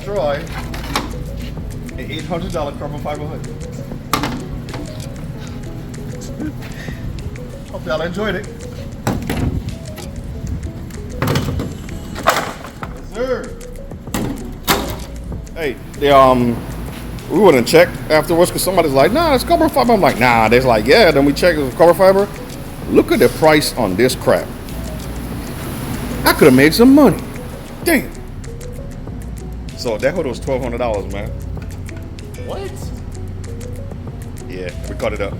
destroy an $800 carbon fiber hood. Hope y'all enjoyed it. Yes, sir. Hey, we went and checked afterwards because somebody's like, nah, it's carbon fiber. I'm like, nah. They're like, yeah. Then we checked, it was carbon fiber. Look at the price on this crap. I could have made some money. Damn. So that hood was $1,200, man. What? Yeah, we cut it up.